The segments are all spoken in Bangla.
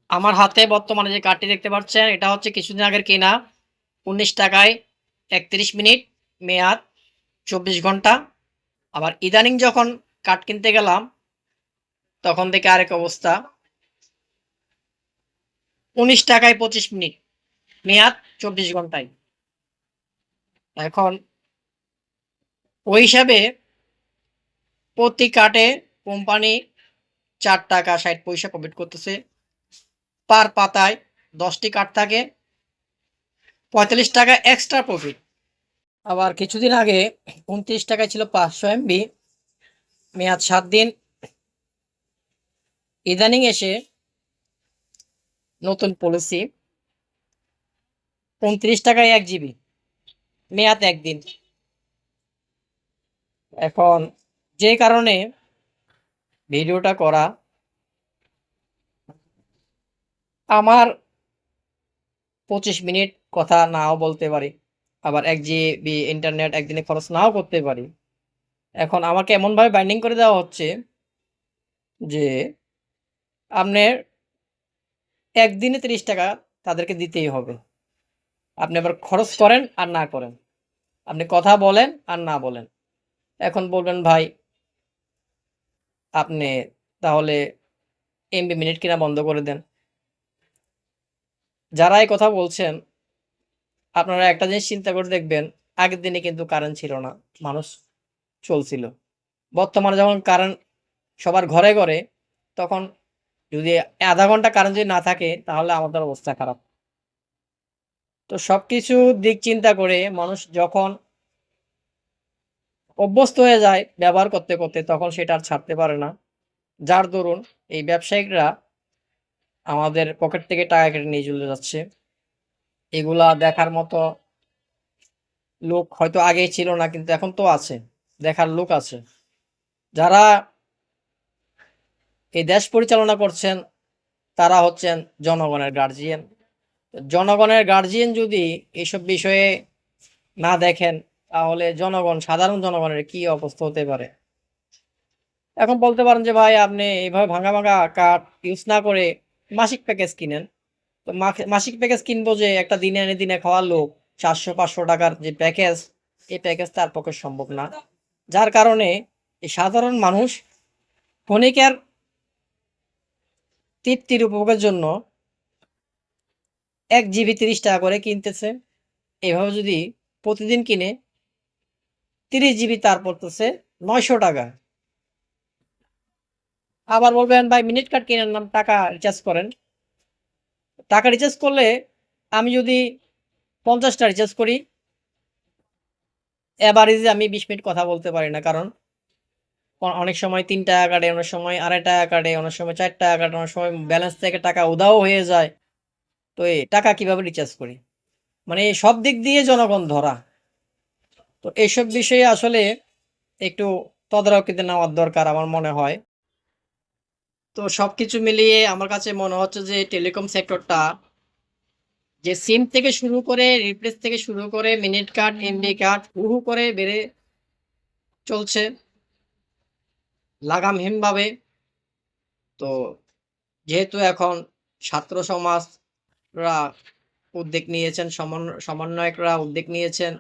আমার হাতে বর্তমানে যে কার্ডটি দেখতে পাচ্ছেন, এটা হচ্ছে কিছুদিন আগের কেনা। ৳১৯ ৩১ মিনিট, মেয়াদ ২৪ ঘন্টা। আবার ইদানিং যখন কার্ড কিনতে গেলাম, তখন দেখি আরেক অবস্থা। ৳১৯ ২৫ মিনিট, মেয়াদ ২৪ ঘন্টায়। এখন ওই হিসাবে প্রতি কার্ডে কোম্পানি ৳৪.৬০ প্রফিট করতেছে। পার পাতায় ১০ টি কার্ড থাকে, ৳৪৫ এক্সট্রা প্রফিট। আবার কিছুদিন আগে ৳২৯ ছিল ৫০০ এমবি, মেয়াদ ৭ দিন। ইদানিং এসে নতুন পলিসি ৳২৯ ১ জিবি, মেয়াদ ১ দিন। এখন যে কারণে ভিডিওটা করা, আমার ২৫ মিনিট কথা নাও বলতে পারি। আবার ১ জিবি ইন্টারনেট একদিনে খরচ নাও করতে পারি। এখন আমাকে এমনভাবে বাইন্ডিং করে দেওয়া হচ্ছে যে, আপনার একদিনে ৳৩০ তাদেরকে দিতেই হবে। আপনি আবার খরচ করেন আর না করেন। আপনি কথা বলেন আর না বলেন। এখন বলবেন, "ভাই, আপনি তাহলে এমবি মিনিট কেনা বন্ধ করে দেন।" যারা এই কথা বলছেন, আপনারা একটা জিনিস চিন্তা করে দেখবেন, আগের দিনে কিন্তু কারেন্ট ছিল না। মানুষ চলছিল। বর্তমানে যখন কারেন্ট সবার ঘরে, ঘরে, তখন যদি ০.৫ ঘন্টা কারেন্ট যদি না থাকে, তাহলে আমাদের অবস্থা খারাপ। তো সবকিছু দিক চিন্তা করে মানুষ যখন অভ্যস্ত হয়ে যায় ব্যবহার করতে, করতে, তখন সেটা আর ছাড়তে পারে না। যার দরুন এই ব্যবসায়িকরা আমাদের পকেট থেকে টাকা কেটে নিয়ে চলে যাচ্ছে। এগুলা দেখার মতো লোক হয়তো আগেই ছিল না, কিন্তু এখন তো আছে। দেখার লোক আছে। যারা এই দেশ পরিচালনা করছেন, তারা হচ্ছেন জনগণের গার্ডিয়ান। জনগণের গার্ডিয়ান যদি এসব বিষয়ে না দেখেন, তাহলে সাধারণ জনগণের কি অবস্থা হতে পারে? এখন বলতে পারেন যে, "ভাই, আপনি এভাবে ভাঙা, ভাঙা কার্ড ইউজ না করে মাসিক প্যাকেজ কিনেন।" তো মাসিক প্যাকেজ কিনবো যে একটা দিনে এনে দিনে খাওয়ার লোক, ৳৪০০-৫০০ যে প্যাকেজ, এই প্যাকেজ তার পক্ষে সম্ভব না। যার কারণে এই সাধারণ মানুষ ক্ষণিকের তৃপ্তির উপভোগের জন্য ১ জিবি ৳৩০ করে কিনতেছে। এভাবে যদি প্রতিদিন কিনে ৩০ জিবি তার পড়তেছে ৳৯০০। আবার বলবেন, "ভাই, মিনিট কার্ড কিনেন না, টাকা রিচার্জ করেন।" টাকা রিচার্জ করলে আমি যদি ৫০ টা রিচার্জ করি, এভারেজে আমি ২০ মিনিট কথা বলতে পারি না। কারণ অনেক সময় ৳৩ কাটে, অনেক সময় ৳২.৫ কাটে, অনেক সময় ৳৪ কাটে, অনেক সময় ব্যালেন্স থেকে টাকা উধাও হয়ে যায়। তো এই টাকা কিভাবে রিচার্জ করি? মানে সব দিক দিয়ে জনগণ ধরা। তো এইসব বিষয়ে আসলে একটু তদারকিতে নেওয়ার দরকার আমার মনে হয়। তো সবকিছু মিলিয়ে আমার কাছে মনে হচ্ছে যে টেলিকম সেক্টরটা, যে সিম থেকে শুরু করে, রিপ্লেস থেকে শুরু করে, মিনিট কার্ড, এমবি কার্ড হু, হু করে বেড়ে চলছে লাগামহীনভাবে। তো যেহেতু এখন ছাত্র সমাজরা উদ্যোগ নিয়েছেন, সমন্বয়করা উদ্যোগ নিয়েছেন,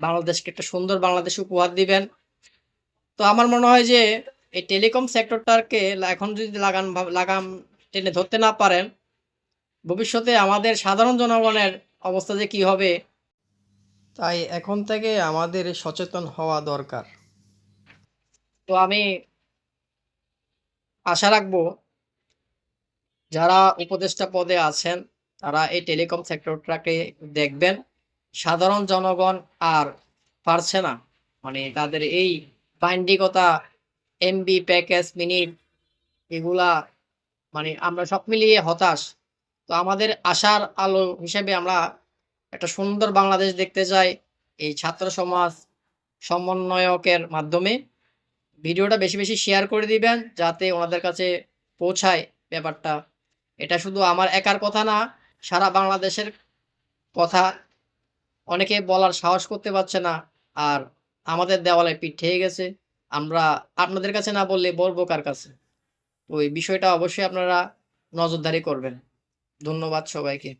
বাংলাদেশকে একটা সুন্দর বাংলাদেশ উপহার দিবেন। তো আমার মনে হয় যে এই টেলিকম সেক্টরটাকে এখন যদি লাগাম টেনে ধরতে না পারেন, ভবিষ্যতে আমাদের সাধারণ জনগণের অবস্থা যে কি হবে, তাই এখন থেকে আমাদের সচেতন হওয়া দরকার। তো আমি আশা রাখবো, যারা উপদেষ্টা পদে আছেন, তারা এই টেলিকম সেক্টরটাকে দেখবেন। সাধারণ জনগণ আর পারছে না। মানে তাদের এই বান্ডিকতা, এমবি, প্যাকেজ, মিনিট, এগুলা, মানে আমরা সব মিলিয়ে হতাশ। তো আমাদের আশার আলো হিসেবে আমরা একটা সুন্দর বাংলাদেশ দেখতে চাই এই ছাত্র সমাজ সমন্বয়কের মাধ্যমে। ভিডিওটা বেশি, বেশি শেয়ার করে দিবেন যাতে ওনাদের কাছে পৌঁছায় ব্যাপারটা। এটা শুধু আমার একার কথা না, সারা বাংলাদেশের কথা। অনেকে বলার সাহস করতে পারছে না। আর আমাদের দেওয়ালে পিঠ ঠেকে গেছে। আমরা আপনাদের কাছে না বললে বলব কার কাছে? তো এই বিষয়টা অবশ্যই আপনারা নজরদারি করবেন। ধন্যবাদ সবাইকে।